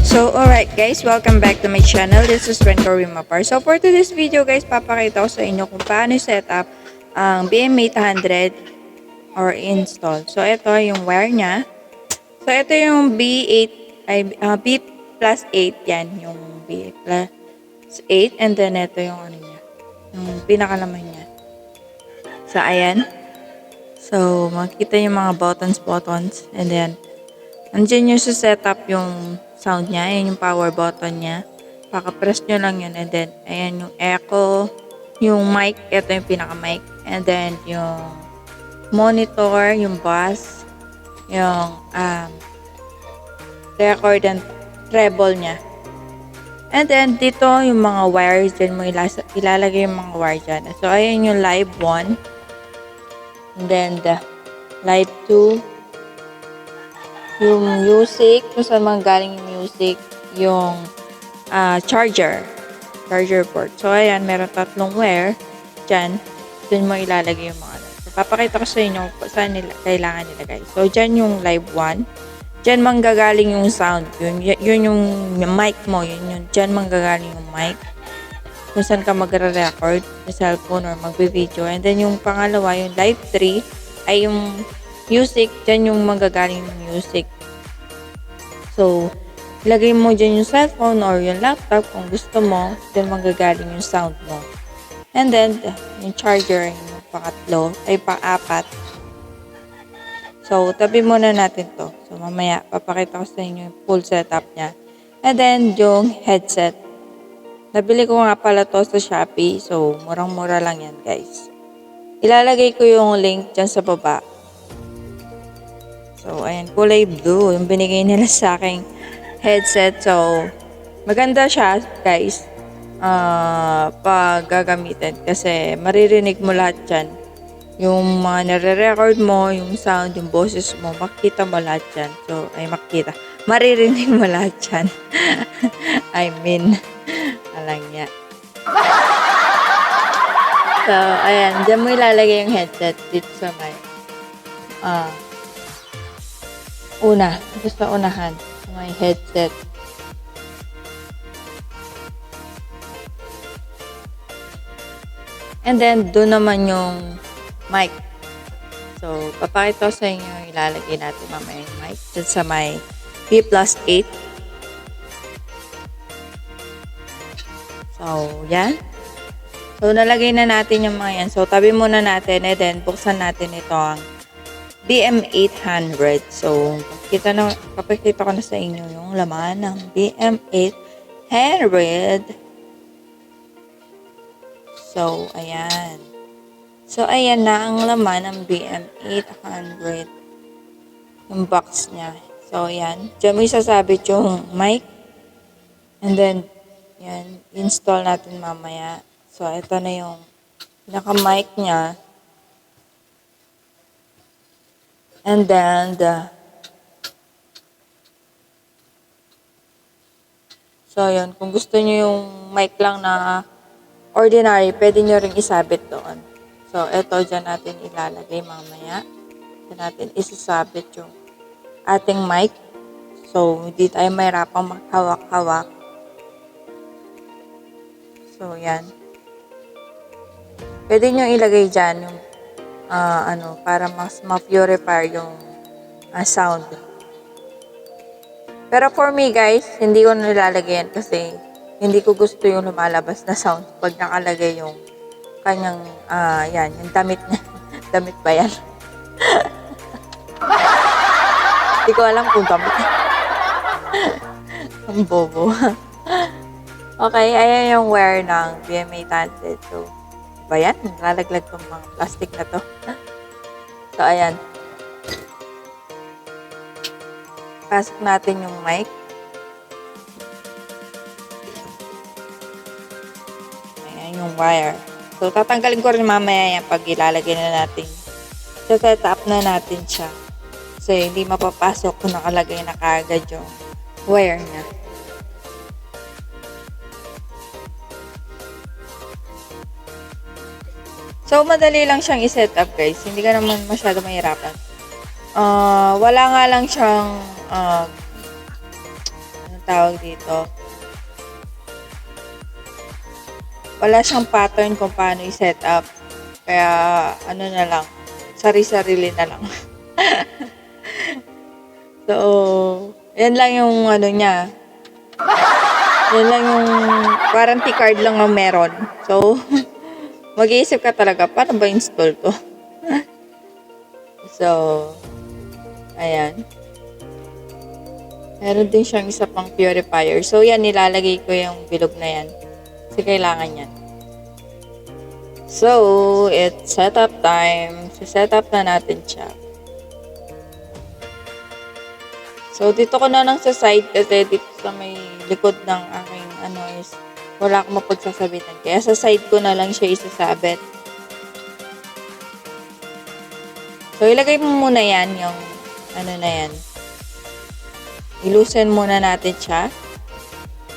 So, alright guys, welcome back to my channel. This is Renko Rimapar. So, for today's video guys, papakita ko sa inyo kung paano set up ang BM800 or install. So, ito yung wire niya. So, ito yung B+8 yan, yung B+8, and then ito yung ano niya, yung pinakalaman niya. So, ayan. So, makikita yung mga buttons, and then andyan yung sa setup yung sound niya. Ayan yung power button niya. Paka-press nyo lang yun. And then, ayan yung echo. Yung mic. Ito yung pinaka-mic. And then, yung monitor, yung bass, yung record and treble niya. And then, dito yung mga wires. Dyan mo ilalagay yung mga wire dyan. So, ayan yung live 1. And then, the live 2. Yung music, kung saan galing yung music, yung charger port. So, ayan, meron tatlong wire dyan. Doon mo ilalagay yung mga. So, papakita ko sa inyo kung saan kailangan nilagay. So, dyan yung live 1. Dyan manggagaling yung sound. Yun yung mic mo. Dyan manggagaling yung mic. Kung saan ka magre-record sa cellphone or magbe-video. And then, yung pangalawa, yung live 3, ay yung music, dyan yung magagaling yung music. So, ilagay mo dyan yung cellphone or yung laptop kung gusto mo, dyan magagaling yung sound mo. And then, yung charger, yung pang-apat. So, tabi muna natin to. So, mamaya, papakita ko sa inyo yung full setup niya. And then, yung headset. Nabili ko nga pala to sa Shopee. So, murang-mura lang yan, guys. Ilalagay ko yung link dyan sa baba. So, ayan, kulay blue. Yung binigay nila sa aking headset. So, maganda siya, guys. Pag gagamitin. Kasi, maririnig mo lahat dyan. Yung mga nare-record mo, yung sound, yung boses mo, makikita mo lahat dyan. So, ay makikita. Maririnig mo lahat dyan. I mean, alang niya. So, ayan. Dyan mo ilalagay yung headset dito sa may sa unahan, sa may headset. And then, doon naman yung mic. So, papakita ko sa inyo, ilalagay natin mamaya yung mic dyan sa may V+8. So, yan. So, nalagay na natin yung mga yan. So, tabi muna natin, and then, buksan natin ito ang BM800. So, papakita ko na sa inyo yung laman ng BM800. So, ayan. So, ayan na ang laman ng BM800. Yung box niya. So, ayan. Diyan mo isasabit yung mic. And then, yan. Install natin mamaya. So, ito na yung pinaka-mic niya. And then, so, yun. Kung gusto nyo yung mic lang na ordinary, pwede nyo rin isabit doon. So, ito dyan natin ilalagay mamaya. Dyan natin isasabit yung ating mic. So, hindi tayo mahirapang maghawak-hawak. So, yan. Pwede nyo ilagay dyan yung para mas ma-purify yung sound. Pero for me guys, hindi ko nilalagay yan kasi hindi ko gusto yung lumalabas na sound pag nakalagay yung kanyang, yan, yung damit niya. Damit ba yan? Hindi ko alam kung damit. Ang bobo. Okay, ayan yung wire ng BM800. So, ba yan? Lalaglag tong mga plastic na to. So, ayan. Pasok natin yung mic. Ayan yung wire. So, tatanggalin ko rin mamaya yan pag ilalagay na natin. So, set up na natin siya. Kasi hindi mapapasok kung nakalagay na kaagad yung wire niya. So, madali lang siyang i-set up, guys. Hindi ka naman masyado mahirapan. Wala nga lang siyang, ano tawag dito, wala siyang pattern kung paano i-set up. Kaya, ano na lang, sari-sarili na lang. So, yan lang yung ano niya. Yan lang yung warranty card lang ang meron. So, mag-iisip ka talaga, paano ba install to? So, ayan. Meron din siyang isa pang purifier. So, yan, nilalagay ko yung bilog na yan. Kasi kailangan yan. So, it's setup time. So, setup na natin siya. So, dito ko na lang sa side kasi dito sa may likod ng aking ano is wala akong mapagsasabitan. Kaya sa side ko na lang siya isasabit. So, ilagay mo muna yan, yung ano na yan. I-loosen muna natin siya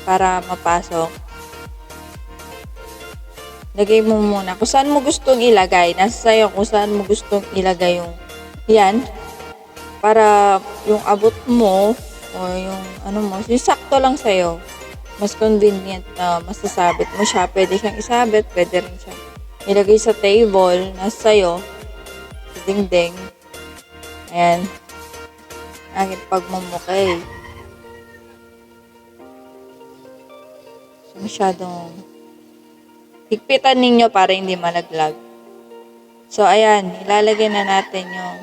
para mapasok. Lagay mo muna. Kung saan mo gustong ilagay, nasa sa'yo kung saan mo gustong ilagay yung yan. Para yung abot mo o yung ano mo, yung sakto lang sa'yo. Mas convenient na masasabit mo siya. Pwede siyang isabit, pwede rin siyang ilagay sa table, nasa sa'yo. Sa dingding. Ayan. Aking pagmumukay. So, masyadong higpitan ninyo para hindi malaglag. So, ayan. Ilalagay na natin yung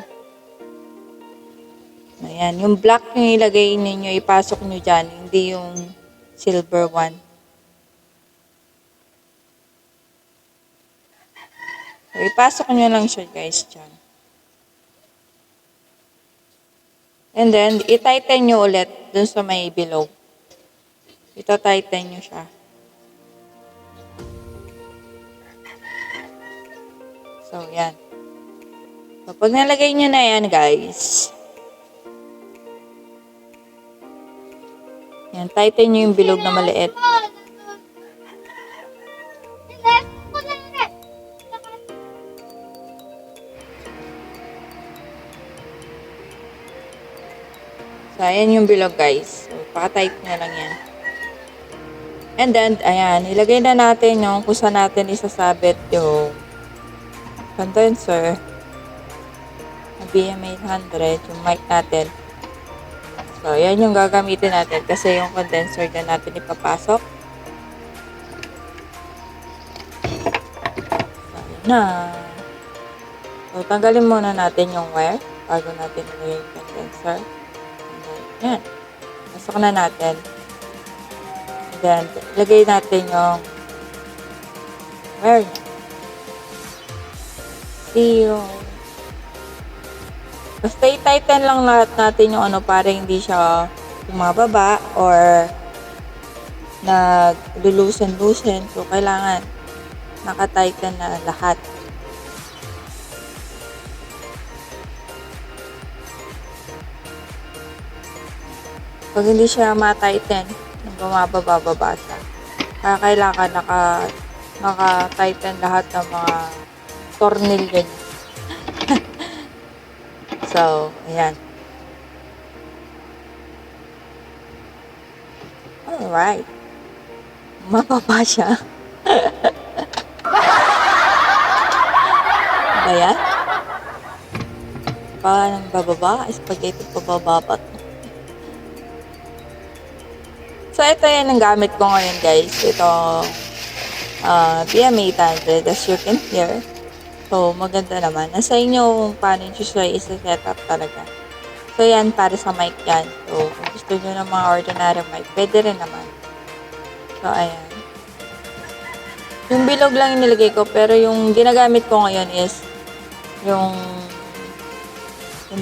ayan. Yung black yung ilagay ninyo, ipasok nyo dyan. Hindi yung silver one. So, ipasok nyo lang siya guys dyan. And then, i-tighten nyo ulit dun sa may below. Ita-tighten nyo siya. So, yan. So, pag nalagay nyo na yan, guys, yan, tighten nyo yung bilog na maliit. So, ayan yung bilog, guys. So, paka-tight nyo lang yan. And then, ayan, ilagay na natin yung kung saan natin isasabit yung condenser na BM800, yung mic natin. So, ayan yung gagamitin natin kasi yung condenser dyan natin ipapasok. So, ayan na. So, tanggalin muna natin yung wire bago natin ilagay yung condenser. Yan. Pasok na natin. And then, ilagay natin yung wire niya. See you. Basta i-tighten lang lahat natin yung ano para hindi siya bumababa or nag-loosen. So, kailangan naka-tighten na lahat. Pag hindi siya ma-tighten, bumababa siya. Kaya kailangan naka-tighten lahat ng mga tornilyo niya. So, ayan. Alright. Mababa siya. Ba yan? Parang bababa? Spaghetti pababa. So, ito yan ang gamit ko ngayon, guys. Ito, BM800, as you can hear. So, maganda naman. Nasa inyo kung paano nyo siya isa-set up talaga. So, yan, para sa mic yan. So, kung gusto nyo ng mga ordinary mic, pwede rin naman. So, ayan. Yung bilog lang yung nilagay ko, pero yung ginagamit ko ngayon is yung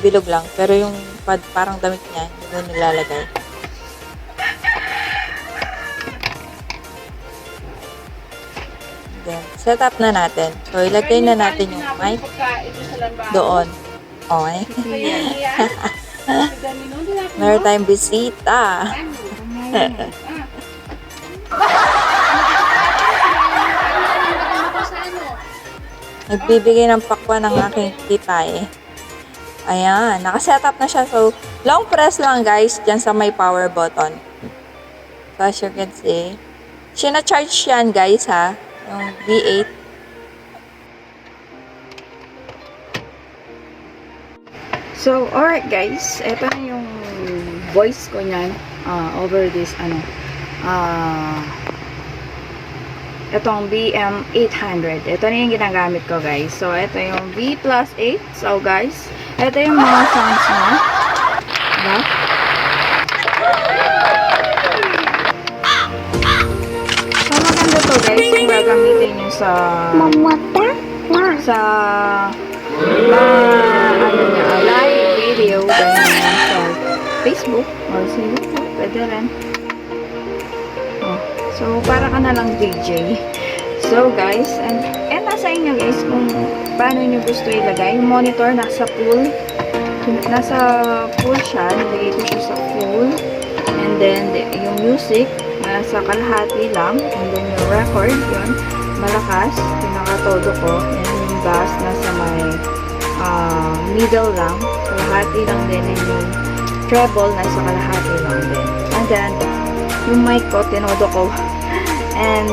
bilog lang. Pero yung parang damit niya, hindi ko nilalagay. Then, set up na natin. So, ilagay na natin yung mic doon. Okay. Meron tayong bisita. Nagbibigay ng pakwa ng aking tita eh. Ayan, nakaset up na siya. So, long press lang guys, dyan sa may power button. So, as you can see, sina-charge yan, guys, ha? Yung V8. So, alright guys, ito na yung voice ko niyan over this, itong BM800. Ito na yung ginagamit ko, guys. So, ito yung V+8. So, guys, ito yung mga sounds niya. Diba? So, maganda to, guys, yung gagamitin nyo sa live video, ganyan, sa Facebook or sa YouTube, pwede rin. So, para ka na lang DJ. So, guys, and nasa inyo, guys, kung paano nyo gusto ilagay. Yung monitor, nasa full. Nasa full siya. Nilagay ko siya sa full. And then, yung music, nasa kalahati lang. And then, yung record, yun, malakas. Pinakatodo ko. And yung bass, nasa may middle lang. Kalahati lang din. And yung treble, nasa kalahati lang din. And then, yung mic ko, tinodo ko. And,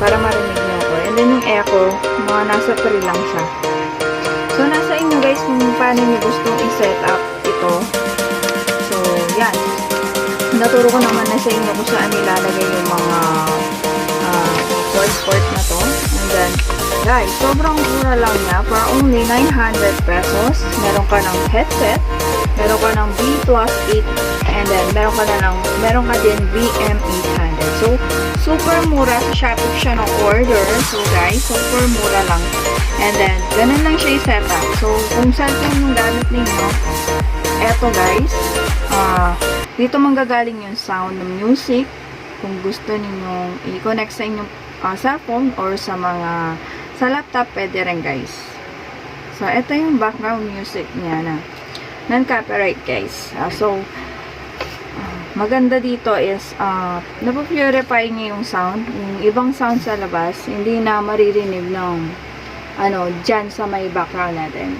para marinig nyo ako. And then, yung echo, mga nasa 3 lang siya. So, nasa inyo guys kung paano nyo gustong i-set up ito. So, yan. Naturo ko naman na sa inyo kung saan nilalagay yung mga port na to. And then, guys, sobrang mura lang niya. For only 900 pesos. Meron ka ng headset. Meron ka ng V+8. And then, meron ka din BM800. So, super mura. Sa Shopee siya ng order. So, guys, super mura lang. And then, ganun lang siya i-set up. So, kung cellphone yung gamit ninyo, eto guys, dito manggagaling yung sound ng music. Kung gusto ninyong i-connect sa inyong cellphone or sa laptop, pwede rin guys. So, eto yung background music niya na non-copyright guys. So, maganda dito is napupurify niya yung sound. Yung ibang sound sa labas, hindi na maririnig ng dyan sa may background natin.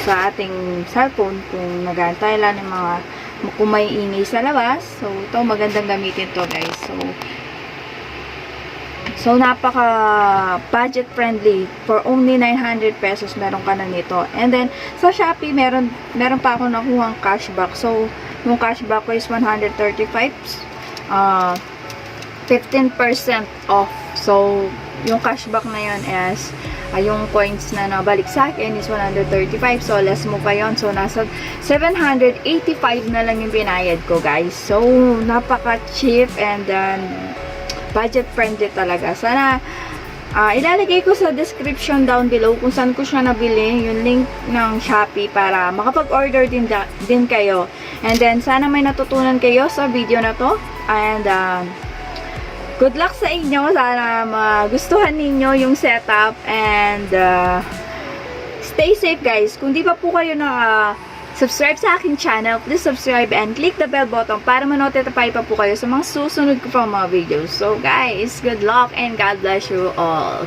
Sa ating cellphone, kung nag-aantay lang ng kung may ingay sa labas. So, ito magandang gamitin to guys. So napaka budget friendly. For only 900 pesos, meron ka na nito. And then, sa Shopee, meron pa ako nakuhang cashback. So, yung cashback ko is 135. 15% off. So, yung cashback na yun is, yung points na nabalik sa akin is 135. So, less mo pa yun. So, nasa 785 na lang yung binayad ko, guys. So, napaka-cheap and budget friendly talaga. Sana ilalagay ko sa description down below kung saan ko siya nabili, yung link ng Shopee para makapag-order din kayo. And then, sana may natutunan kayo sa video na to. And, good luck sa inyo. Sana magustuhan ninyo yung setup. And, stay safe guys. Kung di pa po kayo subscribe sa aking channel, please subscribe and click the bell button para ma-notify pa po kayo sa mga susunod ko pang mga videos. So guys, good luck and God bless you all.